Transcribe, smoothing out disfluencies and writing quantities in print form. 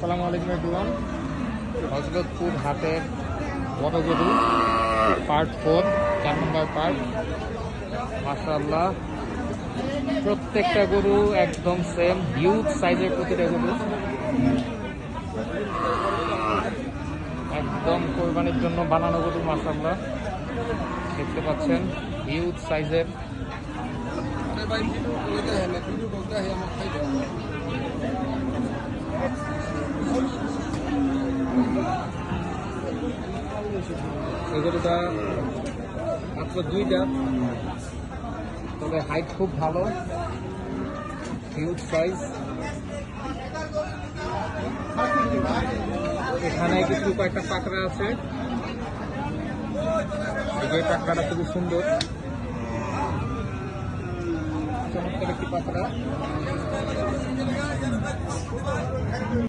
আসসালামু আলাইকুম এভরিওয়ান। হযরতপুর হাটের বড় গরু পার্ট 4, 4 নম্বর পার্ট। মাশাআল্লাহ, প্রত্যেকটা গরু একদম সেম, হিউজ সাইজের প্রতিটা গরু, একদম কোরবানির জন্য বানানো গরু। মাশাআল্লাহ, দেখতে পাচ্ছেন হিউজ সাইজের। এই গরুটা মাত্র 2 দাঁত, তবে হাইট খুব ভালো, হিউজ সাইজ। এখানে কিছু কয়েকটা পাকড়া আছে, এই পাকড়াটা খুবই সুন্দর, চমৎকার একটি পাকড়া।